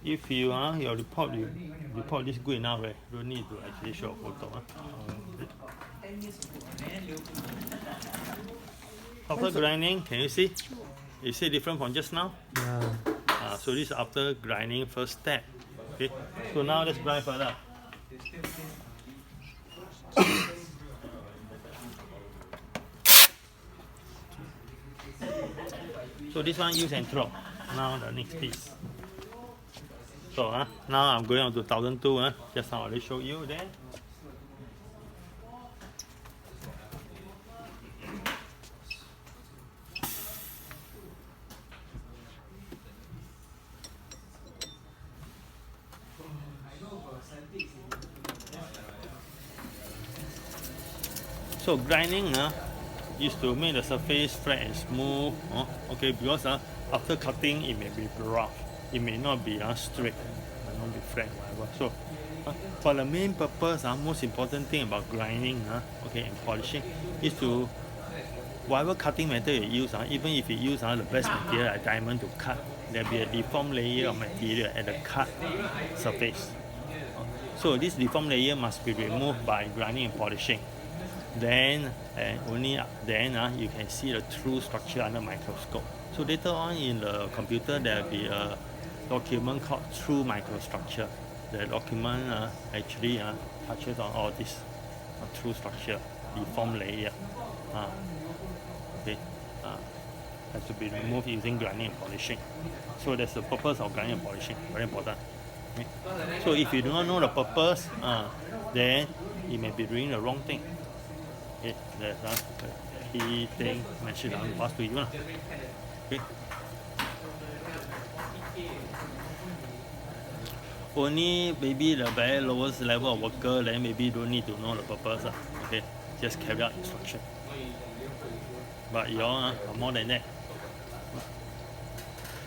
if you your report is good enough, right? Don't need to actually show a photo. After grinding, can you see? You see different from just now? Yeah. So this is after grinding first step. Okay. So now let's grind further. So this one use and throw. Now the next piece. So now I'm going on to 1002. Just now I already showed you there. So grinding is to make the surface flat and smooth. Okay, because after cutting it may be rough, it may not be straight, it may not be flat, whatever. So for the main purpose, most important thing about grinding, okay, and polishing is to whatever cutting method you use, even if you use the best material like diamond to cut, there will be a deformed layer of material at the cut surface. So this deformed layer must be removed by grinding and polishing. Then only then you can see the true structure under microscope. So later on in the computer there will be a document called true microstructure. The document actually touches on all this true structure, deformed layer. Okay, has to be removed using grinding and polishing. So that's the purpose of grinding and polishing. Very important. Okay. So if you do not know the purpose, then you may be doing the wrong thing. Okay, that's the key thing mentioned on the past to you. Okay. Only maybe the very lowest level of worker, then maybe don't need to know the purpose. Okay, just carry out instruction. But you all are more than that.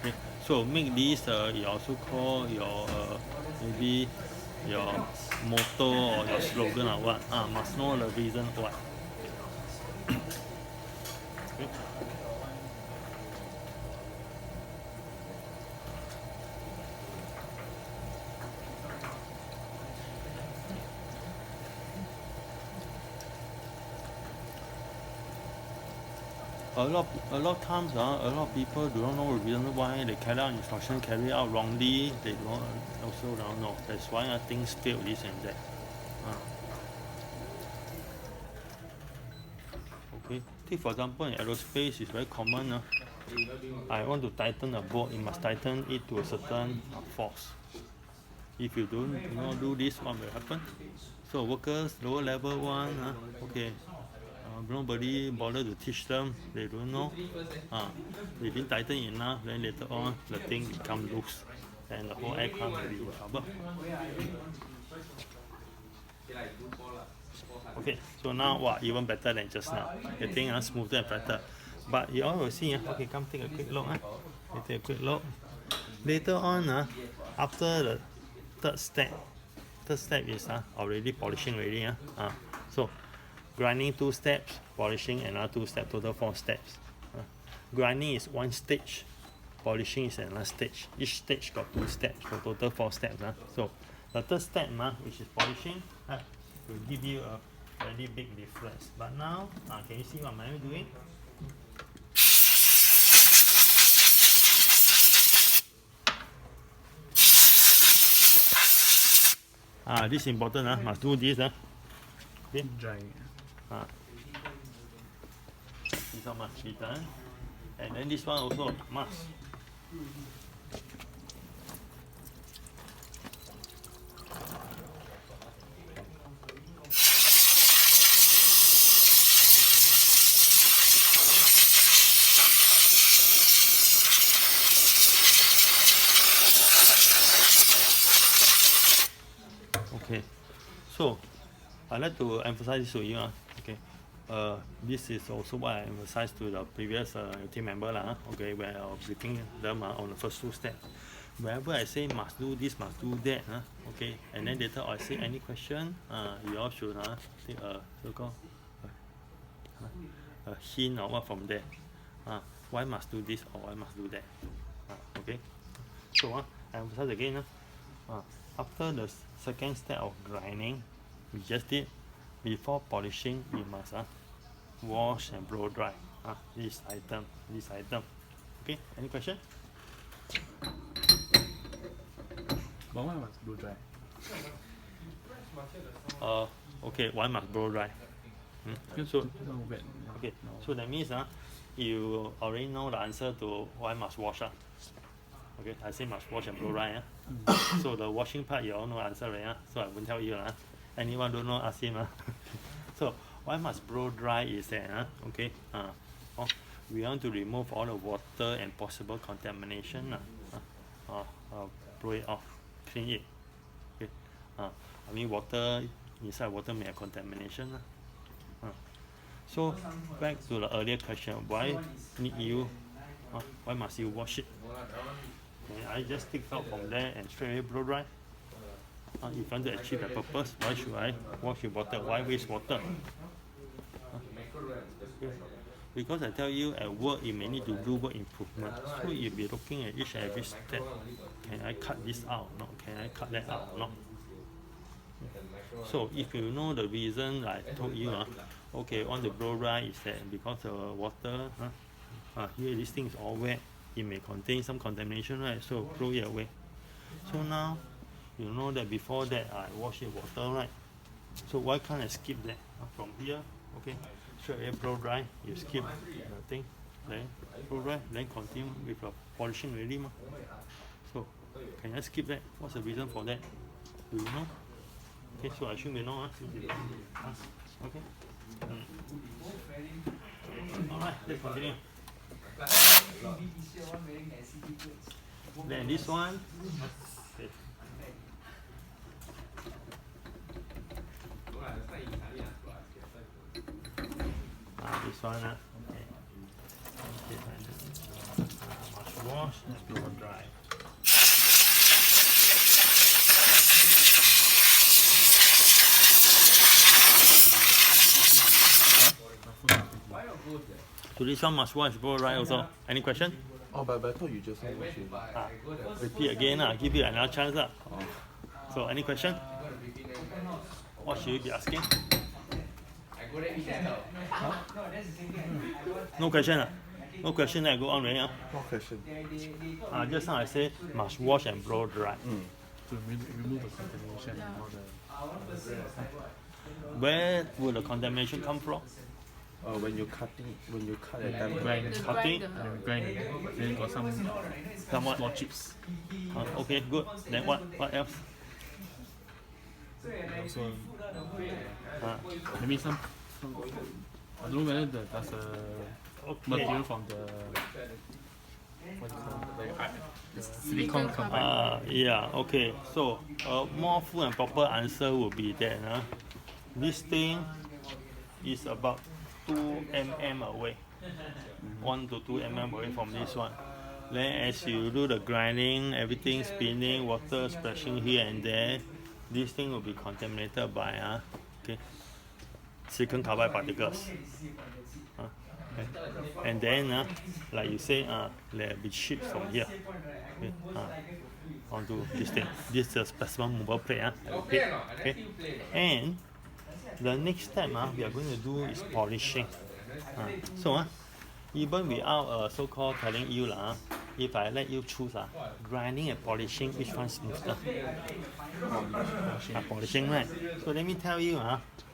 Okay. So make this your so-called your maybe your motto or your slogan or what. Must know the reason why. Okay. A lot of times, a lot of people do not know the reason why they carry out instruction carry out wrongly. They don't know. That's why things fail this and that. Okay. Take for example in aerospace, it's very common. I want to tighten a bolt, you must tighten it to a certain force. If you don't do this, what will happen? So workers, lower level one, okay. Nobody bother to teach them, they don't know. They didn't tighten enough, then later on the thing become loose and the whole aircraft will be in trouble. Okay, so now even better than just now. The thing smoother and better. But you all will see, okay, come take a quick look. Take a quick look. Later on, after the third step is already polishing already. So grinding 2 steps, polishing another 2 steps, total 4 steps. Grinding is 1 stage, polishing is another stage. Each stage got 2 steps, so total 4 steps. So the third step, which is polishing, will give you a very big difference. But now, can you see what I'm doing? This is important, must do this. Okay. Dry. This one must be done. And then this one also must. Okay, so I'd like to emphasize this to you. Okay, this is also what I emphasized to the previous team member. Okay, when I was briefing them on the first 2 steps. Whenever I say must do this, must do that, okay, and then later I say any question, you all should take a so-called a hint or what from there. Why must do this or why must do that? Okay, so I emphasize again. After the second step of grinding, we just did, before polishing, we must wash and blow dry this item. Okay, any question? But why must blow dry? Okay, one must blow dry. So wet. okay, so that means you already know the answer to why must wash. Okay, I say must wash and blow dry. So the washing part you all know the answer, right? So I won't tell you. Anyone don't know, ask him. So why must blow dry is that okay, we want to remove all the water and possible contamination. Blow it off, clean it. Okay, I mean water, inside water may have contamination. So back to the earlier question, why need you? Why must you wash it? I just take out from there and straight away blow dry. If you want to achieve that purpose, why should I wash your water? Why waste water? Because I tell you, at work you may need to do work improvement. So you'll be looking at each and every step. Can I cut this out? No. Can I cut that out? No. So if you know the reason, like I told you, okay, on the blow dry is that because the water, here this thing is all wet, it may contain some contamination, right? So blow it away. So now you know that before that I wash it water, right? So why can't I skip that? From here, okay, straight away blow dry, you skip the thing, then blow dry, then continue with the polishing already. So can I skip that? What's the reason for that? Do you know? Okay, so I assume you know. Okay. Alright, let's continue. Then this one. Okay. This one. Okay. Must wash and blow dry. So this one must wash, blow dry also. Any question? Oh, but I thought you just said wash it. Repeat again. I give you another chance. So any question? What should you be asking? No question. No question. I go on right now. No question. Just now I say must wash and blow dry. To remove the contamination and all the. Where will the contamination come from? When you cut that time, Cutting. grind, then got some small chips. Okay, good. Then what else? Also, maybe some. I don't know whether there's a material from the. What do you call it? The silicone combine. Yeah. Okay. So a more full and proper answer would be that this thing is about 2 mm away, 1 to 2 mm away from this one. Then as you do the grinding, everything spinning, water splashing here and there, this thing will be contaminated by silicon carbide particles. Okay. And then like you say, there will be chips from here onto this thing. This is a specimen mover plate. Okay. And the next step we are going to do is polishing. So even without so-called telling you if I let you choose grinding and polishing, which one is smoother? Polishing, right? So let me tell you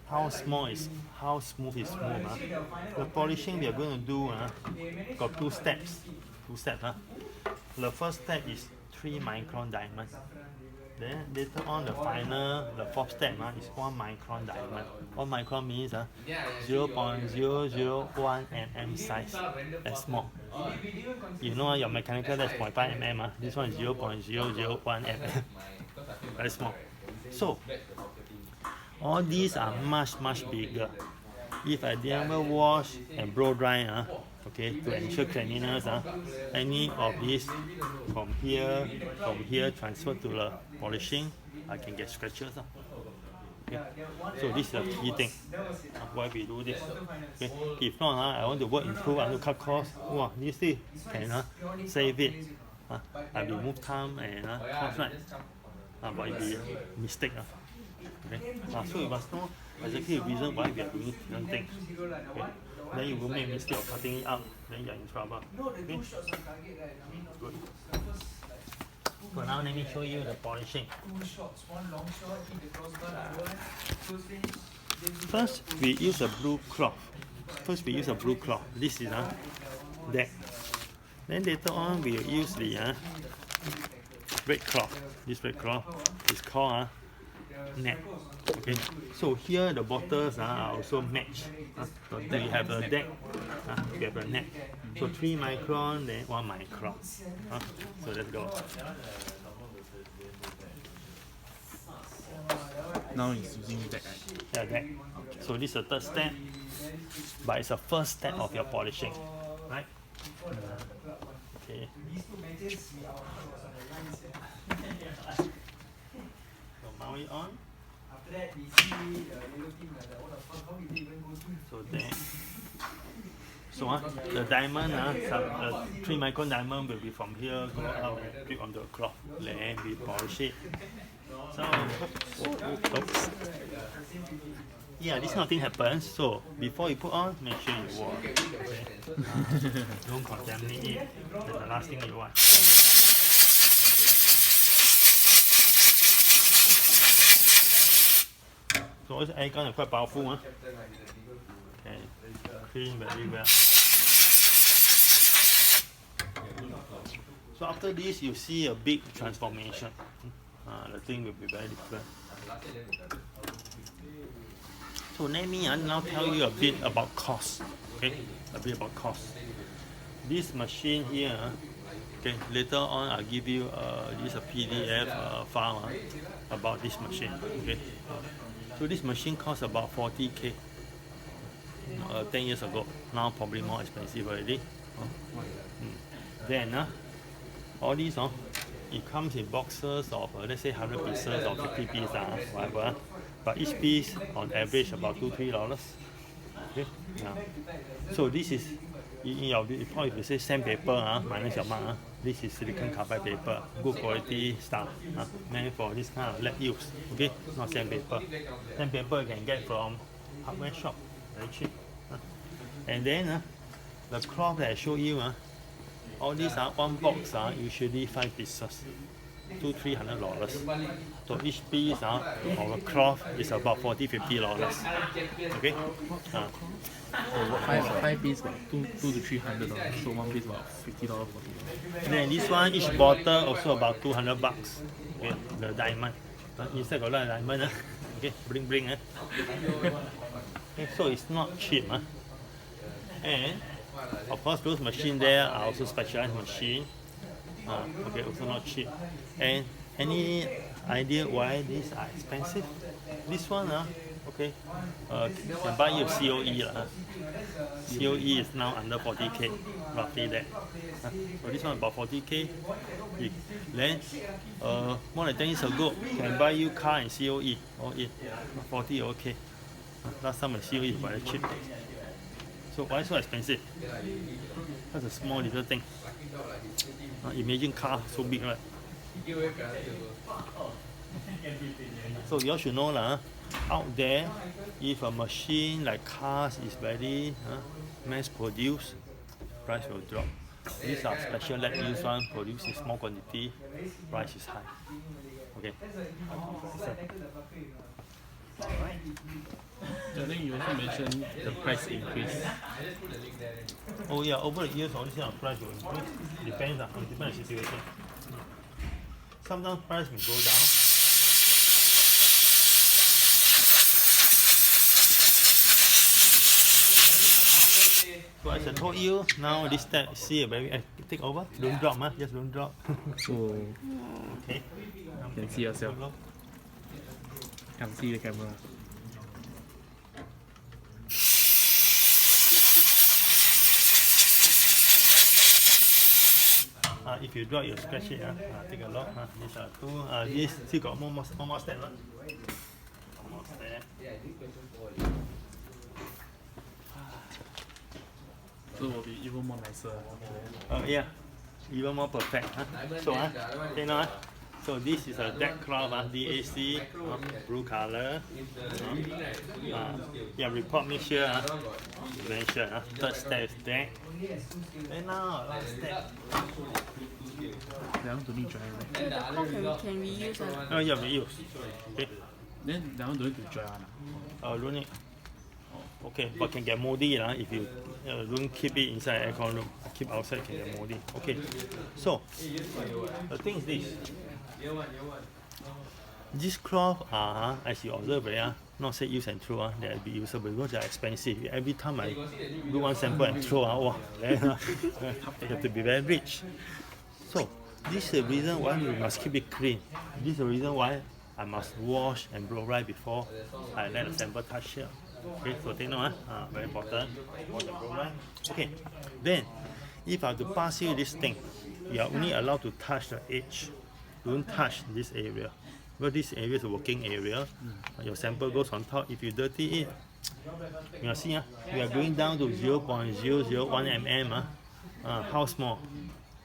how smooth is smooth. The polishing we are going to do got two steps. The first step is 3 micron diamond. Then later on the fourth step is 1 micron diamond. 1 micron means 0.001 mm size. That's small. You know your mechanical that's 0.5 mm. This one is 0.001 mm. Very small. So all these are much bigger. If I never wash and blow dry, to ensure cleanliness, any of these from here transfer to the polishing, I can get scratches. Okay. So this is the key thing. Why we do this. Okay. If not, I want to work improve, I want to cut costs. Wow, this thing can save it. I remove time and cost, right? But it be a mistake. Okay? So you must know exactly the reason why we are doing different things. Okay? Then you will make a mistake of cutting it out, then you are in trouble. Okay? Good. So now let me show you the polishing. First, we use a blue cloth. This is a deck. Then later on, we will use the red cloth. This red cloth is called net. Okay. So here the bottles are also matched. So we have a deck. We have a net. So 3 micron, then 1 micron. So let's go. Now it's using deck. Yeah, deck. So this is the third step, but it's the first step of your polishing, right? Okay. So mount it on. So then, the diamond, the 3 micron diamond will be from here, go out and clip on the cloth. Then we polish it. So, oops. Yeah, this kind of thing happens. So before you put on, make sure you wash. Okay? Don't contaminate it. That's the last thing you want. So this air gun is quite powerful. Okay, clean very well. So after this, you see a big transformation. The thing will be very different. So let me now tell you a bit about cost. Okay, a bit about cost. This machine here, okay, later on I'll give you this a PDF file about this machine. Okay, so this machine costs about 40K 10 years ago. Now probably more expensive already. Then all these it comes in boxes of let's say 100 pieces or 50 pieces, whatever. But each piece on average about $2-3. Okay, yeah. So this is in your report, if you say sandpaper, minus your mark, this is silicon carbide paper, good quality stuff, meant for this kind of lab use. Okay, not sandpaper. Sandpaper you can get from hardware shop, very cheap. And then the cloth that I showed you, all these one box usually 5 pieces, $200-300. So each piece of a cloth is about $40-50. Okay. Five pieces about $200-300. So one piece about $50-40. And then this one, each bottle also about $200. Okay, the diamond. Inside got a lot of diamond. Okay, bling bling. Okay, so it's not cheap. And of course, those machines there are also specialized machines. Okay, also not cheap. And any idea why these are expensive? This one, okay, can buy you COE. COE is now under 40K, roughly that. So this one about 40K. Then, more than 10 years ago, can buy you car and COE, all in 40 okay. Last time the COE is very cheap. So why so expensive? That's a small little thing. Imagine car so big, right? So you all should know out there, if a machine like cars is very mass produced, price will drop. These are special lab use one, produced in small quantity, price is high. Okay. Alright. I think you also mentioned the price increase. Oh yeah, over the years, all this kind of price will increase. Depends on the situation. Sometimes price may go down. So as I told you, now this step, see, baby, take over. Don't drop, just don't drop. So okay. you can see yourself. Can't see the camera. If you drop, you scratch it. Take a look. These are two. This still got more step. One more step. So it will be even more nicer. Yeah. even more perfect. So, you know, so this is a deck cloth, DAC, blue color. Yeah, report me sure. Mention. Third step is deck. Then now, last step. That one don't need dry, right? So the cloth can reuse. Oh, yeah, reuse. Okay. Then that one don't need to dry one. Don't need. Okay, but can get moldy if you don't keep it inside aircon room. Keep outside can get moldy. Okay, so the thing is this. This cloth as you observe, not say use and throw, they will be usable because they are expensive. Every time I do one sample and throw, wow, they have to be very rich. So this is the reason why we must keep it clean. This is the reason why I must wash and blow dry before I let the sample touch here. Okay, so take note, very important. Wash and blow dry. Okay, then if I have to pass you this thing, you are only allowed to touch the edge. Don't touch this area. Because this area is a working area. Your sample goes on top. If you dirty it, you see, we are going down to 0.001 mm. How small?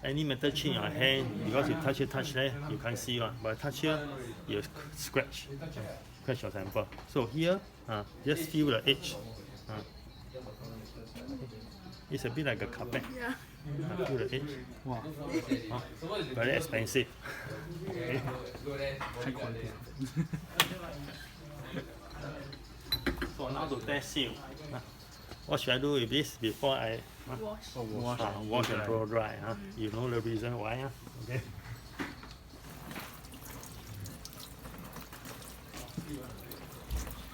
Any metal chip in your hand, because you touch there, you can't see one. But touch here, you scratch your sample. So here, just feel the edge. It's a bit like a carpet. Yeah. Feel the edge. Wow. Very expensive. Okay. High quality. So now to test you. What should I do with this before I Wash. wash and blow dry? You know the reason why? Okay.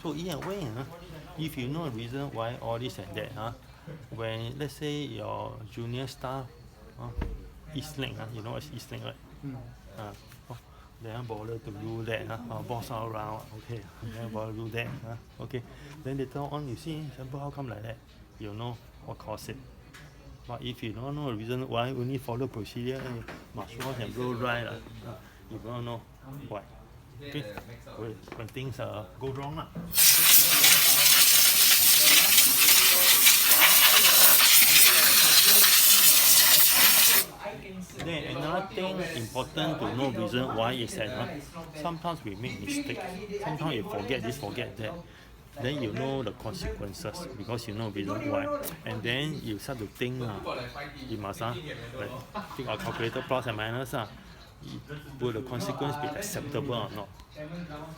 So in a way, if you know the reason why all this and that, when let's say your junior staff Eastlink, you know what's Eastlink, right? They don't bother to do that, boss all around, okay, they don't bother to do that, okay. Then later on you see, sample how come like that? You know what caused it. But if you don't know the reason why, only follow procedure, must wash and blow dry, you don't know why. Okay, when things go wrong. Then another thing important to know reason why is that sometimes we make mistakes. Sometimes you forget this, forget that. Then you know the consequences because you know reason why. And then you start to think, you must think of calculator plus and minus. Will the consequence be acceptable or not?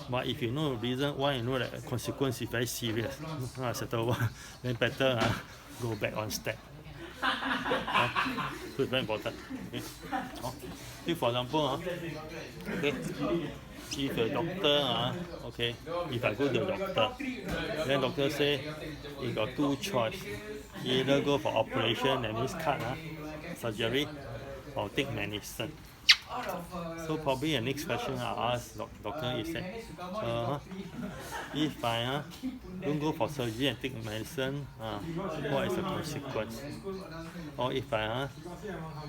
But if you know the reason why, you know that the consequence is very serious, not acceptable, then better go back one step. So it's very important. Okay. If for example, okay, if the doctor, okay, if I go to the doctor, then doctor say you got two choice, either go for operation, that means cut, surgery, or take medicine. So probably the next question I'll ask doctor is that, if I don't go for surgery and take medicine, what is the consequence? Or if I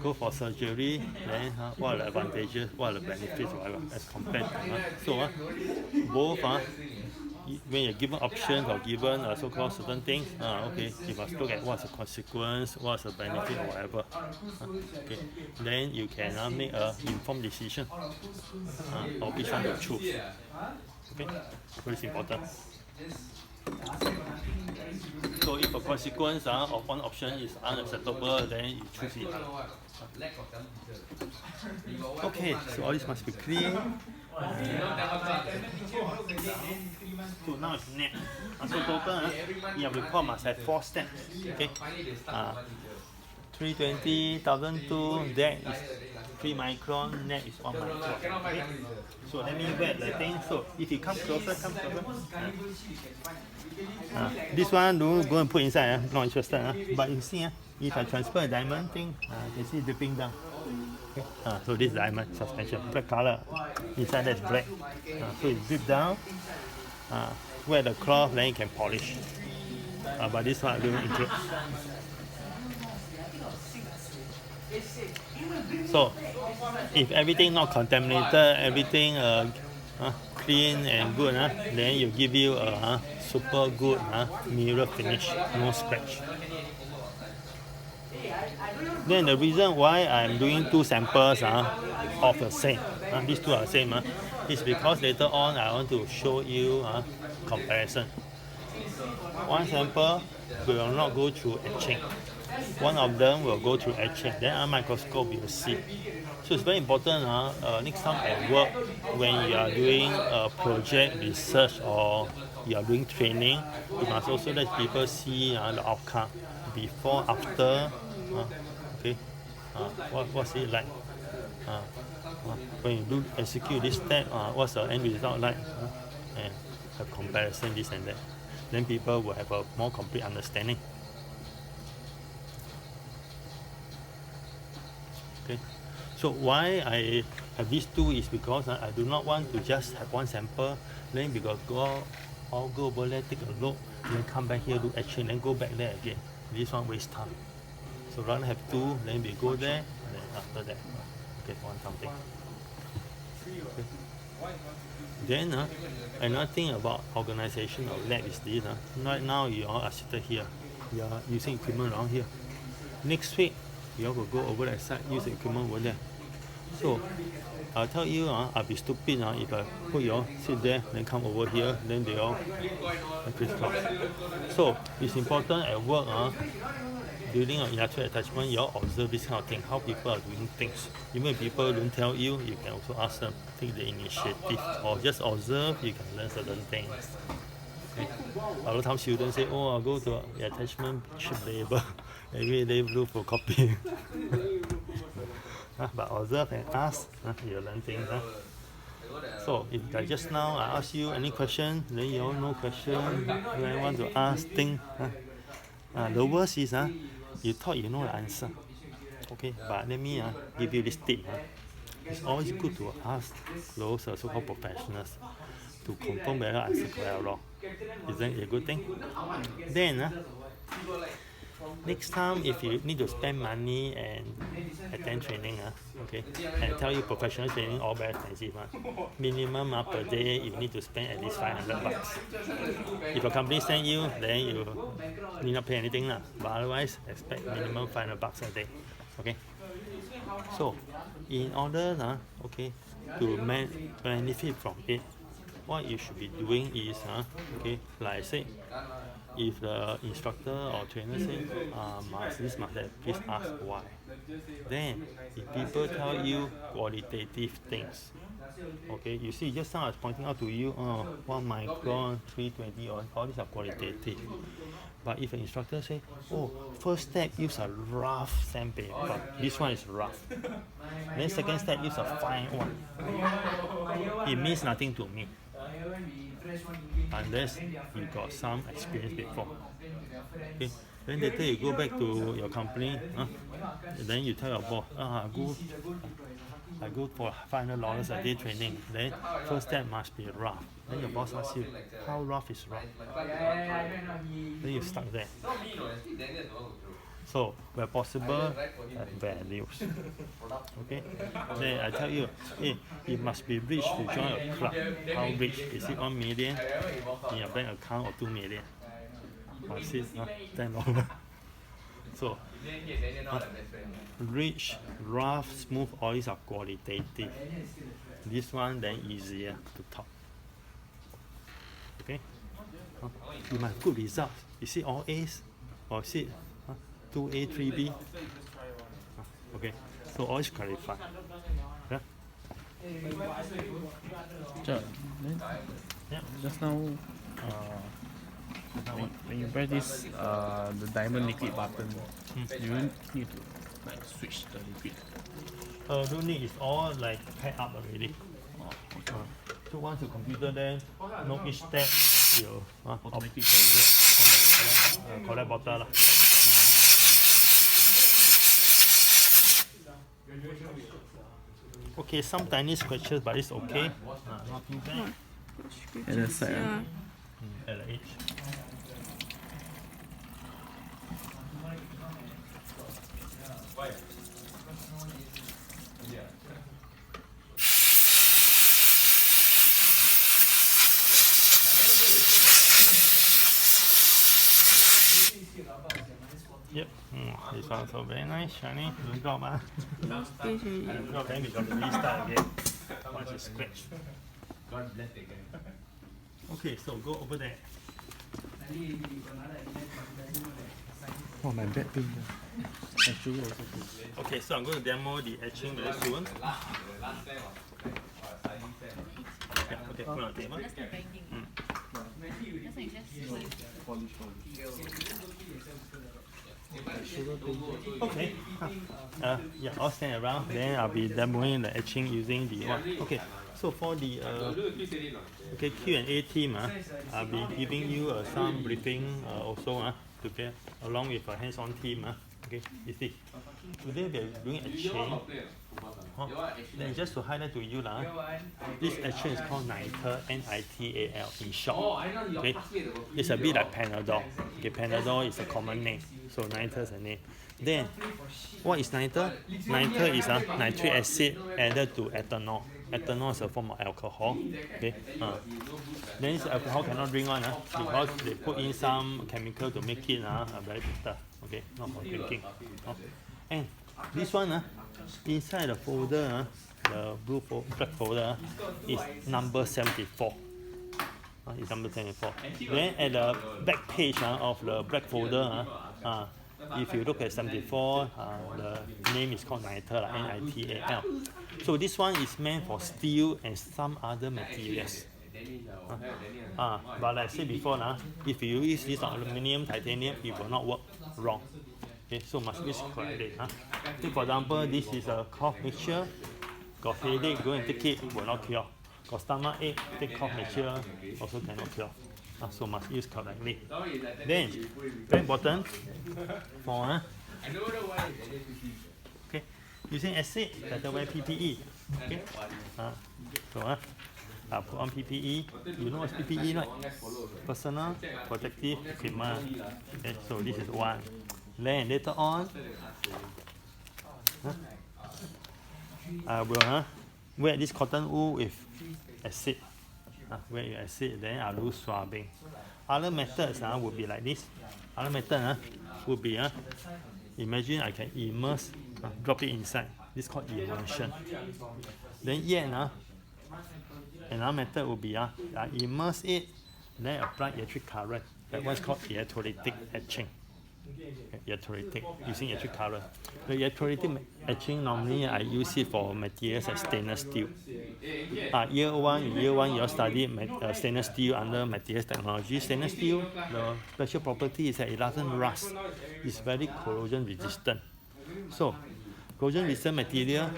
go for surgery, then what are the advantages, what are the benefits, whatever, as compared to so both when you're given options or given so-called certain things, okay, you must look at what's the consequence, what's the benefit or whatever. Okay, then you can make an informed decision of which one to choose. Okay, so it's important. So if a consequence of one option is unacceptable, then you choose it. Okay, so all this must be clear. So now it's net. So total, your report must have 4 steps. Okay. 320, 1002, that is 3 micron, net is 1 micron. Okay. So let me wet the thing. So if you come closer, come closer. This one don't go and put inside, not interested. But you see, if I transfer a diamond thing, you can see dripping down. Okay. So this diamond suspension, black color. Inside that's black. So it drip down. Where the cloth, then you can polish. But this one I don't include. So if everything not contaminated, everything clean and good, then you give you a super good mirror finish, no scratch. Then the reason why I'm doing two samples of the same, these two are the same, is because later on I want to show you comparison. One sample will not go through etching. One of them will go through etching. Then a microscope you will see. So it's very important next time at work when you are doing a project research or you are doing training, you must also let people see the outcome before, after, okay, what's it like? When you do execute this step, what's the end result like? And a comparison, this and that. Then people will have a more complete understanding. Okay. So why I have these two is because I do not want to just have one sample, then because go over there, take a look, then come back here, do etching, then go back there again. This one waste time. So rather have two, then we go there, then after that, okay, one something. Okay. Then another thing about organization of lab is this. Right now you all are seated here. You are using equipment around here. Next week, you all will go over that side, use the equipment over there. So I'll tell you, I'll be stupid if I put you all sit there, then come over here, then they all crisscross. So it's important at work, building an industrial attachment, you all observe this kind of thing, how people are doing things. Even if people don't tell you, you can also ask them, take the initiative, or just observe, you can learn certain things. Okay. A lot of times students say, oh, I'll go to the attachment cheap labor, every day do for copy. But observe and ask, you learn things. So if like just now I ask you any question, then you all no question, when I want to ask, think. The worst is you thought you know the answer. Okay, but let me give you this tip. It's always good to ask those so-called professionals to confirm whether answer correct or wrong. Isn't it a good thing? Then next time if you need to spend money and attend training, okay, and tell you professional training all very expensive. Minimum per day you need to spend at least $500. If your company send you, then you need not pay anything, but otherwise expect minimum $500 a day. Okay. So in order okay, to benefit from it, what you should be doing is okay, like I said, if the instructor or trainer say this must have, please ask why. Then if people tell you qualitative things, okay, you see just now I was pointing out to you 1 micron, 320, all these are qualitative. But if an instructor say, oh, first step use a rough sandpaper, this one is rough. Then second step use a fine one. It means nothing to me, unless you got some experience before. Okay. Then later you go back to your company, then you tell your boss, I go for $500 a day training. Then first step must be rough. Then your boss asks you, how rough is rough? Then you stuck there. So where possible, values. Okay. Then I tell you, hey, it must be rich to join a club. How rich? Is it 1 million in your bank account or 2 million? Or is it $10? So rich, rough, smooth, all these are qualitative. This one then easier to talk. Okay. You must have good results. Is it all A's or is it 2A, 3B? Okay. So always clarify. Yeah. Just now, when you press this the diamond liquid button, you need to like switch the liquid. Don't need, it's all like packed up already. Okay. So once the computer then know each step, you Automatically collect bottle lah. Okay, some tiny scratches, but it's okay. Not too bad. at the side. At the edge. Yep. This one also very nice, shiny. Don't drop, huh? Space already. Drop, then we got to restart again. Once it's scratched. Okay, so go over there. Oh, my bad thing. Actually, also good. Okay, so I'm going to demo the etching very soon. Yeah, okay, put on the table. Okay. Yeah, I'll stand around. Then I'll be demoing the etching using the one. Okay. So for the Q&A team, I'll be giving you some briefing also together along with a hands-on team. Okay, you see. Today we're doing etching. Then just to highlight to you, this etching is called NITAL, N-I-T-A-L in short. Okay, it's a bit like Panadol. Okay, Panadol is a common name, so NITAL is a name. Then, what is NITAL? NITAL is nitric acid added to ethanol. Ethanol is a form of alcohol. Okay, then this alcohol cannot drink one because they put in some chemical to make it very bitter. Okay, not for drinking. And this one inside the folder, the black folder is number 74. It's number 74. Then at the back page of the black folder, if you look at 74, the name is called NITAL, N-I-T-A-L. So this one is meant for steel and some other materials. But like I said before, if you use this on aluminum, titanium, it will not work wrong. Okay, so must use correctly. Take for example, this is a cough mixture. Got headache, go and take it, will not cure. Got stomach ache, take cough mixture, also cannot cure. So must use correctly. Then, very important for okay, using acid, better wear PPE. Okay, so put on PPE. You know what's PPE, right? Personal protective equipment. Okay, so this is one. Then later on, I will wear this cotton wool with acid. Wear your acid, then I'll do swabbing. Other methods would be like this. Other method would be imagine I can immerse, drop it inside. This is called immersion. Then yet another method would be I immerse it, then apply electric current. That one's called electrolytic etching. Electrolytic, using electric current. The electrolytic etching normally I use it for materials like stainless steel. Year one you all study stainless steel under materials technology. Stainless steel, the special property is that it doesn't rust. It's very corrosion resistant. So corrosion resistant material,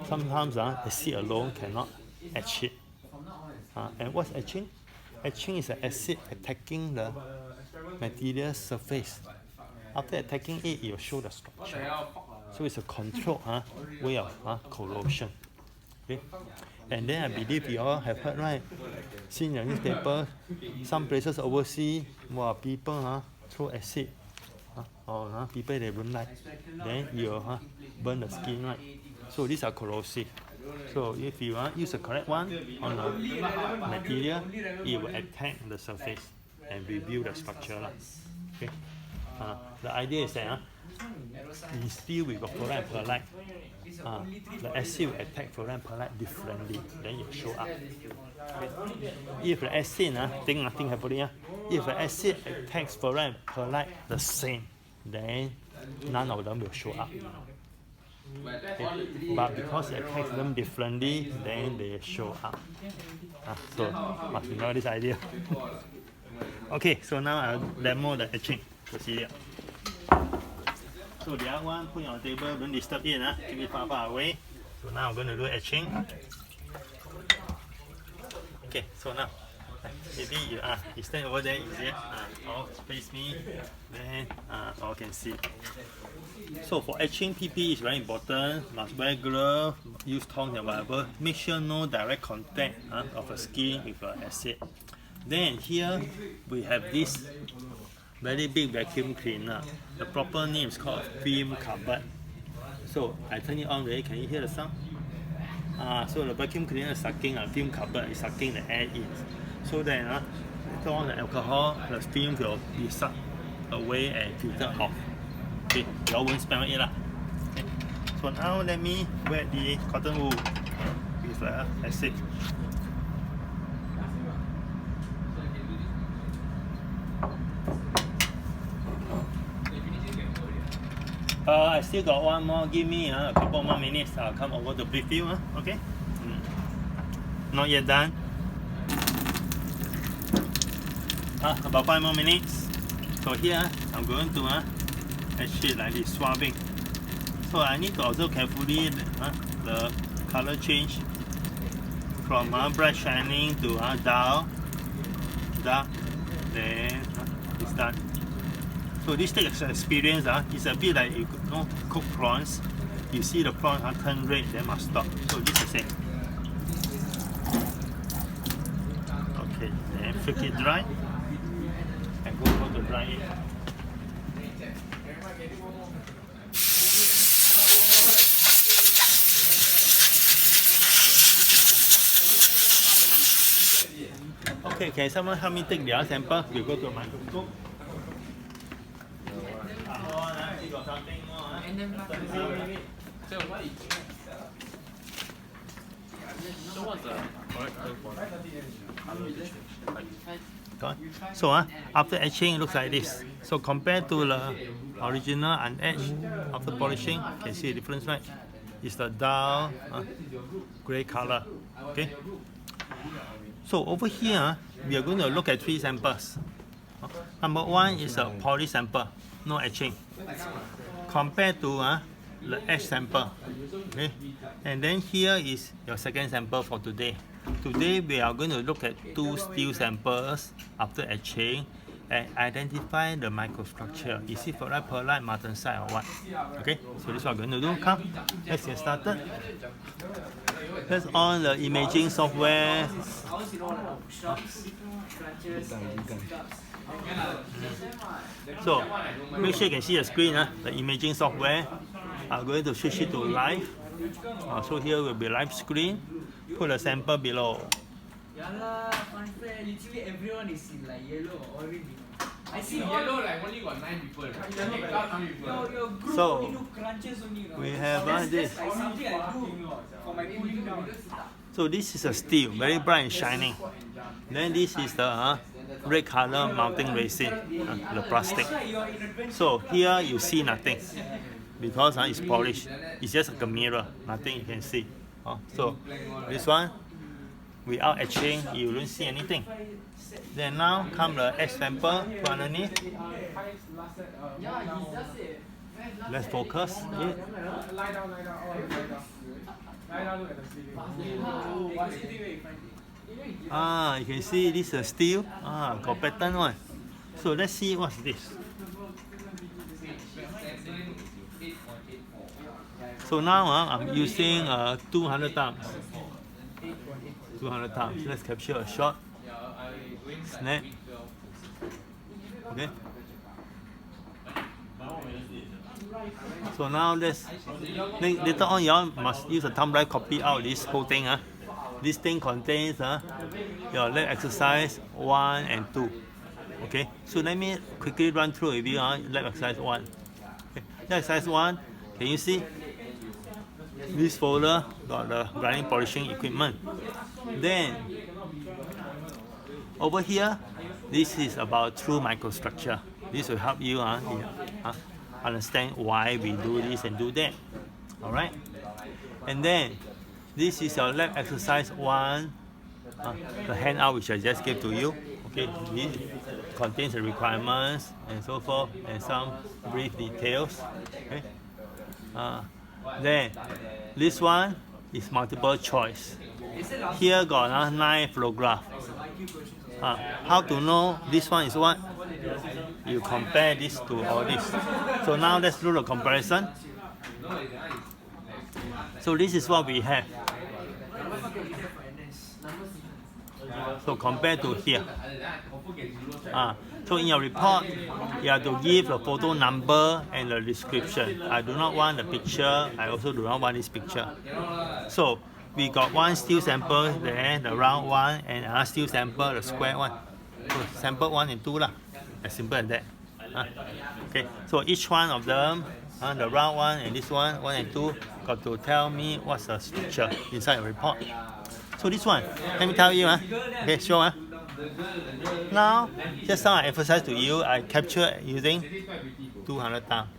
sometimes acid alone cannot etch it. And what's etching? Etching is an acid attacking the material surface. After attacking it, it will show the structure. So it's a controlled way of corrosion. Okay? And then I believe you all have heard, right? Seen your newspaper, some places overseas, people throw acid. Or people they don't like. Then you burn the skin, right? So these are corrosive. So if you use the correct one on the material, it will attack the surface and reveal the structure. Okay? The idea is that in steel we got fluoride and perlite. The acid will attack fluoride and perlite differently, then it will show up. Okay. If the acid, think nothing happening. If the acid attacks fluoride and perlite the same, then none of them will show up. Okay. But because it attacks them differently, then they show up. So must know this idea. Okay, so now I'll demo the etching procedure. So the other one, put it on the table, don't disturb it, keep it far away. So now I'm going to do etching. Okay, so now, maybe you stand over there easier, or face me, then all can see. So for etching, PP is very important, must wear gloves, use tongs and whatever. Make sure no direct contact of the skin with the acid. Then here we have this very big vacuum cleaner. The proper name is called film cupboard. So I turn it on, right? Can you hear the sound? So the vacuum cleaner is sucking, film cupboard is sucking the air in. So then later on the alcohol, the film will be sucked away and filtered off. Okay, you all won't smell it lah. Okay. So now let me wet the cotton wool with acid. I still got one more. Give me a couple more minutes. I'll come over to brief you. Okay. Not yet done. About 5 more minutes. So here I'm going to actually like this swabbing. So I need to observe carefully the color change from bright shining to dull, dark, then it's done. So this takes experience. It's a bit like you know cook prawns. You see the prawn turn red, then must stop. So this is the same. Okay, then flick it dry and go over to dry it. Okay, can someone help me take the other sample? We go to a microscope. So what's the correct term for color So after etching, it looks like this. So compared to the original unetched, after polishing, you can see the difference, right? It's the dull gray color. Okay. So over here, we are going to look at 3 samples. Number 1 is a polished sample, no etching. Compared to the etched sample. Okay. And then here is your second sample for today. Today we are going to look at 2 steel samples after etching and identify the microstructure. Is it ferrite, pearlite, martensite or what? Okay, so this is what we're going to do. Come, let's get started. Let's on the imaging software. So make sure you can see the screen. The imaging software. I'm going to switch it to live. So here will be live screen. Put a sample below. Literally everyone is in like yellow or orange. I see yellow like only got 9 people. Your group So, only do crunches only. We have this. Like something I do for my cooling down. So this is a steel, very bright and shining. Then this is the red color mounting resin, the plastic. So here you see nothing because it's polished. It's just like a mirror, nothing you can see. So this one, without etching, you don't see anything. Then now come the etch sample, put underneath. Let's focus it. You can see this is a steel. Got pattern one. So let's see what's this. So now I'm using 200 times. 200 times. Let's capture a shot. Snap. Okay. So now later on you all must use a thumb drive, copy out this whole thing. This thing contains your leg exercise 1 and 2. Okay. So let me quickly run through with you leg exercise 1. Okay. Leg exercise 1. Can you see? This folder got the grinding polishing equipment. Then over here, this is about true microstructure. This will help you understand why we do this and do that. Alright? And then this is your lab exercise 1, the handout which I just gave to you. Okay, it contains the requirements and so forth and some brief details. Okay. Then this one is multiple choice. Here got 9 flow graph. How to know this one is what? You compare this to all this. So now let's do the comparison. So this is what we have. So compared to here. So in your report, you have to give the photo number and the description. I do not want the picture. I also do not want this picture. So we got one steel sample there, the round one, and another steel sample, the square one. So sample 1 and 2 lah. As simple as that. Okay, so each one of them, the round one and this one, 1 and 2, got to tell me what's the structure inside the report. So this one, let me tell you. Okay, sure. Now, just now I emphasized to you, I capture using 200 times.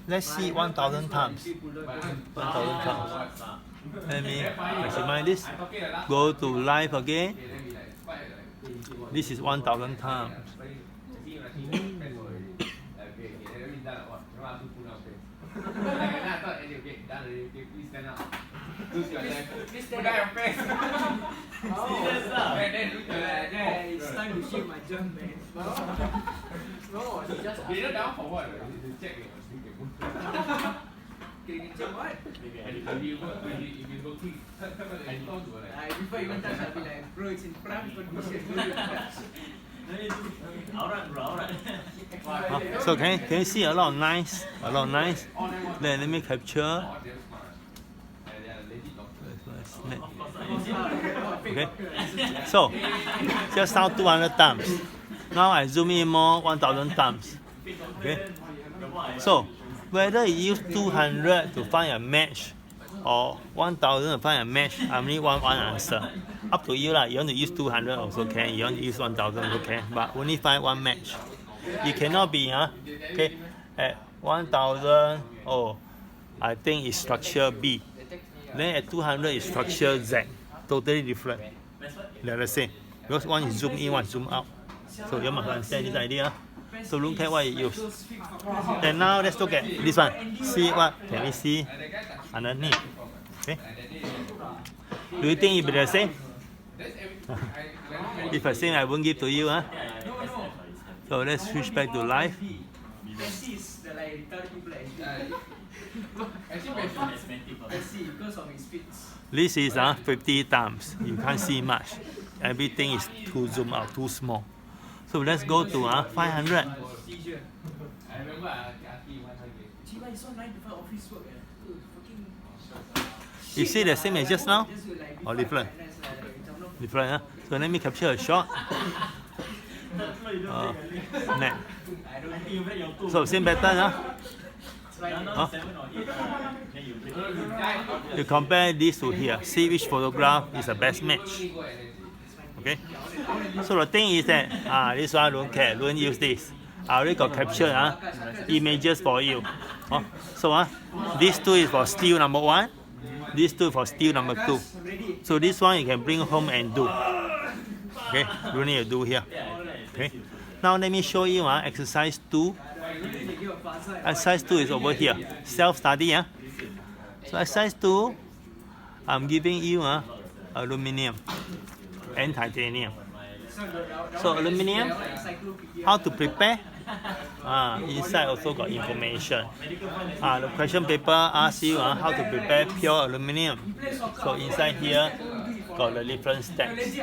Let's see 1,000 times. 1,000 times. Let me maximize this. Go to live again. This is 1,000 times. It's time to shave my junk, man. No, he just asked down for what? Check it. Check what? Before even touch, I'll be like, bro, it's in prime condition. So can you see a lot of lines? Then let me capture. Okay. So just now 200 times. Now I zoom in more 1,000 times. Okay. So whether you use 200 to find a match or 1,000 to find a match, I only want one answer. Up to you lah. You want to use 200 also can. You want to use 1,000 also can. But only find one match. It cannot be okay. At 1,000, I think it's structure B. Then at 200 is structure Z. Totally different. They're the same. Because one is zoom in, one is zoom out. So you must understand this idea. So don't care what you use. And now let's look at this one. See what can we see underneath. Okay. Do you think it will be the same? If I say I won't give to you, So let's switch back to live. This is 50 times. You can't see much. Everything is too zoom out, too small. So let's go to 500. You see the same as just now? Or different? Different, So let me capture a shot. Net. So same pattern, You compare this to here. See which photograph is the best match. Okay. So the thing is that this one don't care. Don't use this. I already got captured images for you. So these two is for still number 1. These two for still number 2. So this one you can bring home and do. Okay. Don't need to do here. Okay. Now let me show you exercise 2. Exercise 2 is over here. Self-study. So exercise 2, I'm giving you aluminum and titanium. So aluminum, how to prepare? Inside also got information. The question paper asks you how to prepare pure aluminum. So inside here got the different steps.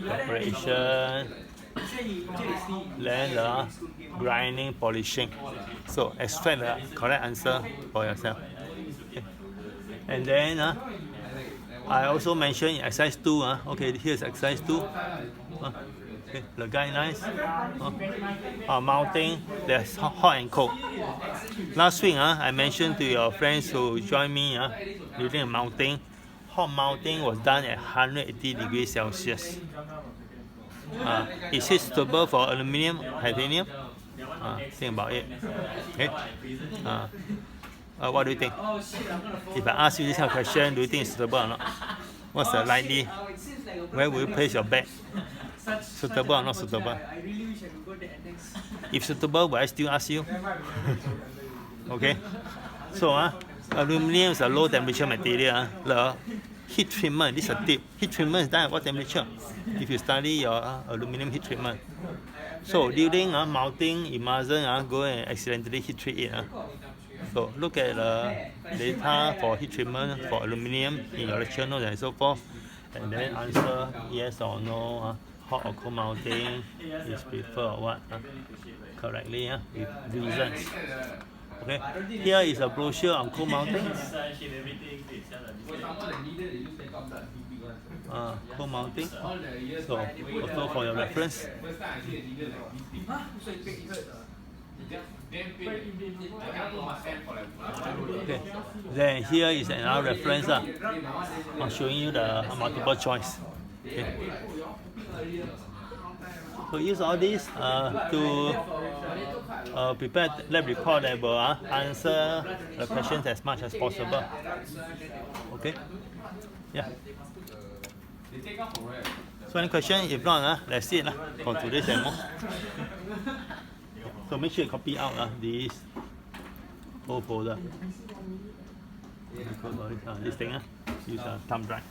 Preparation, then the grinding, polishing. So extract the correct answer for yourself. Okay. And then I also mentioned in exercise 2. Okay, here's exercise 2. Okay, the guidelines. Mounting, there's hot and cold. Last week I mentioned to your friends who joined me during the mounting. Hot mounting was done at 180 degrees Celsius. Is it suitable for aluminum, titanium? Think about it. Okay. What do you think? If I ask you this kind of question, do you think it's suitable or not? What's the likely? Where will you place your bet? Suitable or not suitable? If suitable, will I still ask you? Okay. So aluminum is a low temperature material. The heat treatment, this is a tip. Heat treatment is done at what temperature? If you study your aluminum heat treatment. So during mounting, you mustn't go and accidentally heat treat it. So look at the data for heat treatment for aluminum in your lecture notes and so forth, and then answer yes or no. Hot or cold mounting is preferred or what? Correctly with reasons. Okay. Here is a brochure on cold mounting. cone mounting. So also for your reference. Okay. Then here is another reference. I'm showing you the multiple choice. Okay. So use all this to prepare lab report that will answer the questions as much as possible. Okay? Yeah. So any question? If not, that's it for today's demo. So make sure you copy out this whole folder. This thing, use a thumb drive.